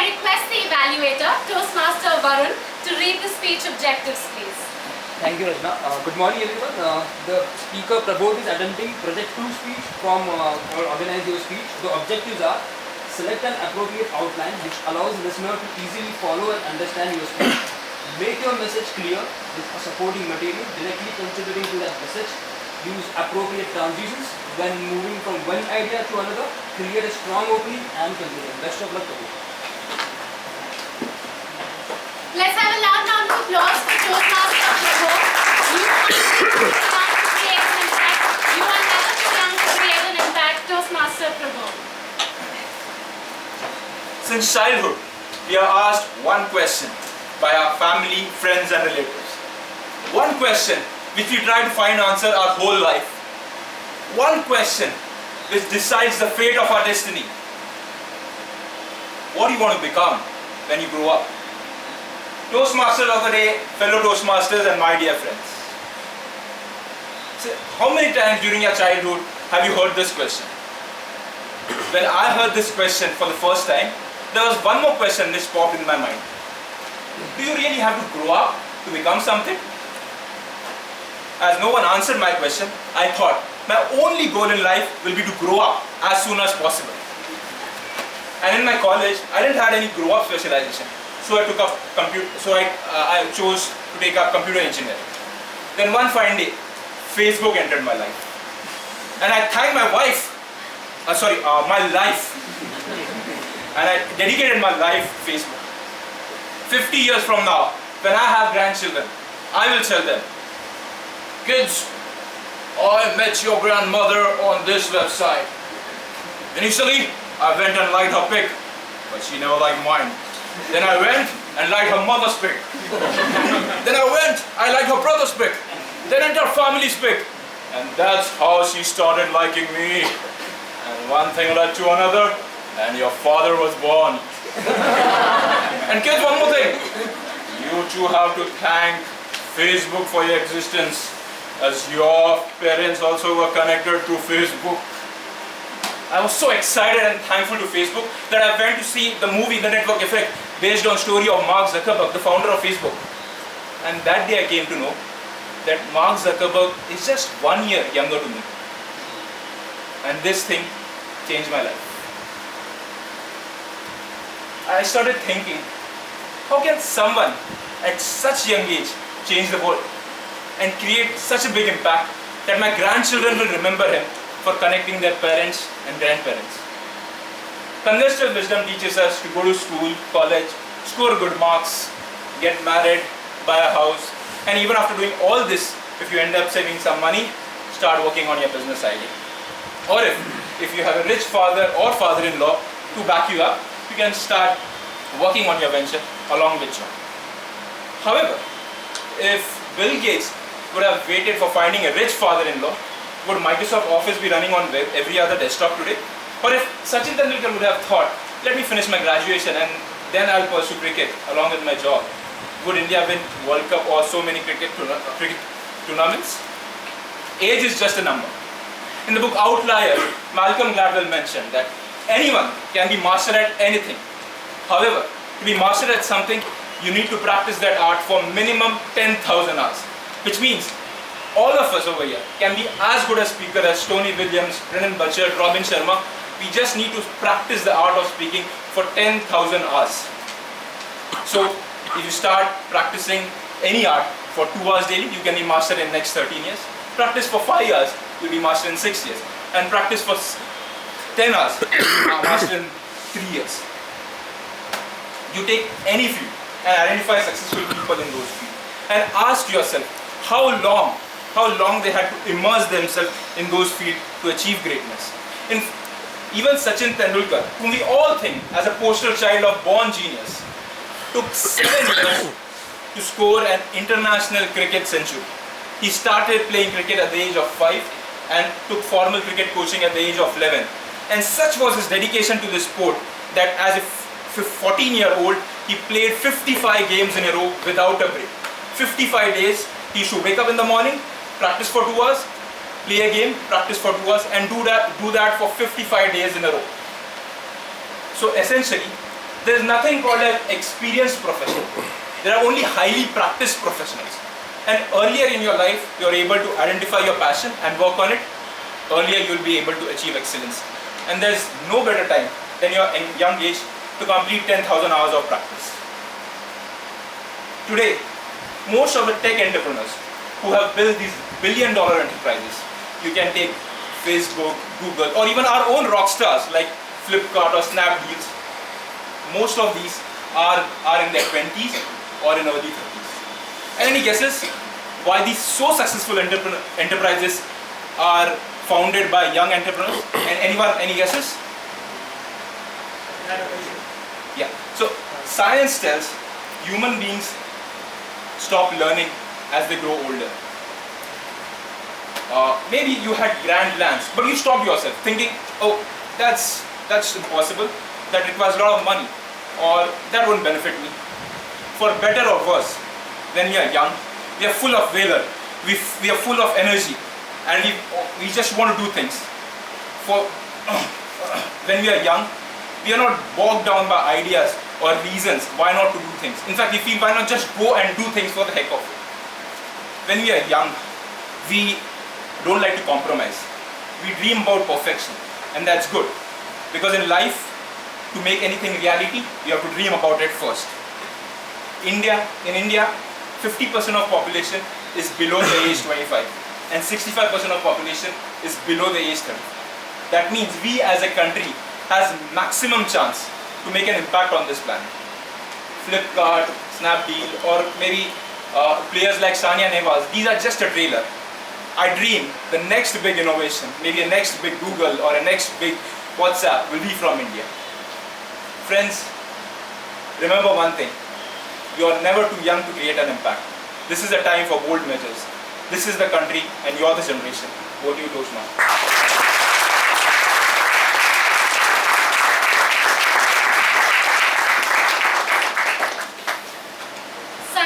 I request the evaluator, Toastmaster Varun, to read the speech objectives, please. Thank you, Rajna. Good morning, everyone. The speaker Prabodh is attempting Project 2 speech from Organize Your Speech. The objectives are: select an appropriate outline which allows listener to easily follow and understand your speech. Make your message clear with a supporting material directly contributing to that message. Use appropriate transitions when moving from one idea to another. Create a strong opening and conclusion. Best of luck to you. Let's have a loud round of applause for Toastmaster Prabodh. You are never too young to create an impact. Toastmaster Prabodh. Since childhood, we are asked one question by our family, friends and relatives. One question which we try to find answer our whole life. One question which decides the fate of our destiny. What do you want to become when you grow up? Toastmasters of the day, fellow Toastmasters and my dear friends. So, how many times during your childhood have you heard this question? When I heard this question for the first time, there was one more question which popped in my mind. Do you really have to grow up to become something? As no one answered my question, I thought my only goal in life will be to grow up as soon as possible. And in my college, I didn't have any grow up specialization. So I took up I chose to take up computer engineering. Then one fine day, Facebook entered my life. And I thanked my life. And I dedicated my life to Facebook. 50 years from now, when I have grandchildren, I will tell them, kids, I met your grandmother on this website. Initially, I went and liked her pic, but she never liked mine. Then I went and liked her mother's pic. Then I liked her brother's pic. Then entered family's pic. And that's how she started liking me. And one thing led to another, and your father was born. And kids, one more thing. You too have to thank Facebook for your existence, as your parents also were connected to Facebook. I was so excited and thankful to Facebook that I went to see the movie The Network Effect based on story of Mark Zuckerberg, the founder of Facebook. And that day I came to know that Mark Zuckerberg is just 1 year younger to me. And this thing changed my life. I started thinking, how can someone at such young age change the world and create such a big impact that my grandchildren will remember him for connecting their parents and grandparents. Conventional wisdom teaches us to go to school, college, score good marks, get married, buy a house, and even after doing all this, if you end up saving some money, start working on your business idea. Or if you have a rich father or father-in-law to back you up, you can start working on your venture along with you. However, if Bill Gates would have waited for finding a rich father-in-law, would Microsoft Office be running on web every other desktop today? Or if Sachin Tendulkar would have thought, let me finish my graduation and then I'll pursue cricket along with my job, would India win World Cup or so many cricket tournaments? Age is just a number. In the book Outlier, Malcolm Gladwell mentioned that anyone can be master at anything. However, to be master at something, you need to practice that art for minimum 10,000 hours. Which means all of us over here can be as good a speaker as Tony Williams, Brennan Butcher, Robin Sharma. We just need to practice the art of speaking for 10,000 hours. So if you start practicing any art for 2 hours daily, you can be master in next 13 years. Practice for 5 years, you'll be master in 6 years. And practice for 10 hours, master in 3 years. You take any field and identify successful people in those fields and ask yourself how long they had to immerse themselves in those fields to achieve greatness. Even Sachin Tendulkar, whom we all think as a poster child of born genius, took 7 years to score an international cricket century. He started playing cricket at the age of 5 and took formal cricket coaching at the age of 11. And such was his dedication to the sport that as a 14-year-old, he played 55 games in a row without a break. 55 days, he should wake up in the morning, practice for 2 hours, play a game, practice for 2 hours, and do that for 55 days in a row. So essentially, There is nothing called an experienced professional. There are only highly practiced professionals. And earlier in your life, you are able to identify your passion and work on it. Earlier, you will be able to achieve excellence. And there is no better time than your young age to complete 10,000 hours of practice. Today, most of the tech entrepreneurs who have built these billion-dollar enterprises, you can take Facebook, Google, or even our own rock stars like Flipkart or Snapdeals. Most of these are in their 20s or in early 30s. Any guesses why these so successful enterprises are founded by young entrepreneurs? And anyone, any guesses? Yeah. So science tells human beings stop learning as they grow older. Maybe you had grand plans, but you stopped yourself thinking, oh, that's impossible, that requires a lot of money, or that won't benefit me. For better or worse, when we are young, we are full of valor, we are full of energy, and we just want to do things. When we are young, we are not bogged down by ideas or reasons why not to do things. In fact, we feel why not just go and do things for the heck of it. When we are young, we don't like to compromise. We dream about perfection, and that's good. Because in life, to make anything reality, you have to dream about it first. In India, 50% of population is below the age 25, and 65% of population is below the age 30. That means we as a country has maximum chance to make an impact on this planet. Flipkart, Snapdeal, or maybe players like Sania Nehwal, these are just a trailer. I dream the next big innovation, maybe a next big Google or a next big WhatsApp will be from India. Friends, remember one thing. You are never too young to create an impact. This is a time for bold measures. This is the country and you are the generation. Over to you, Toastmaster.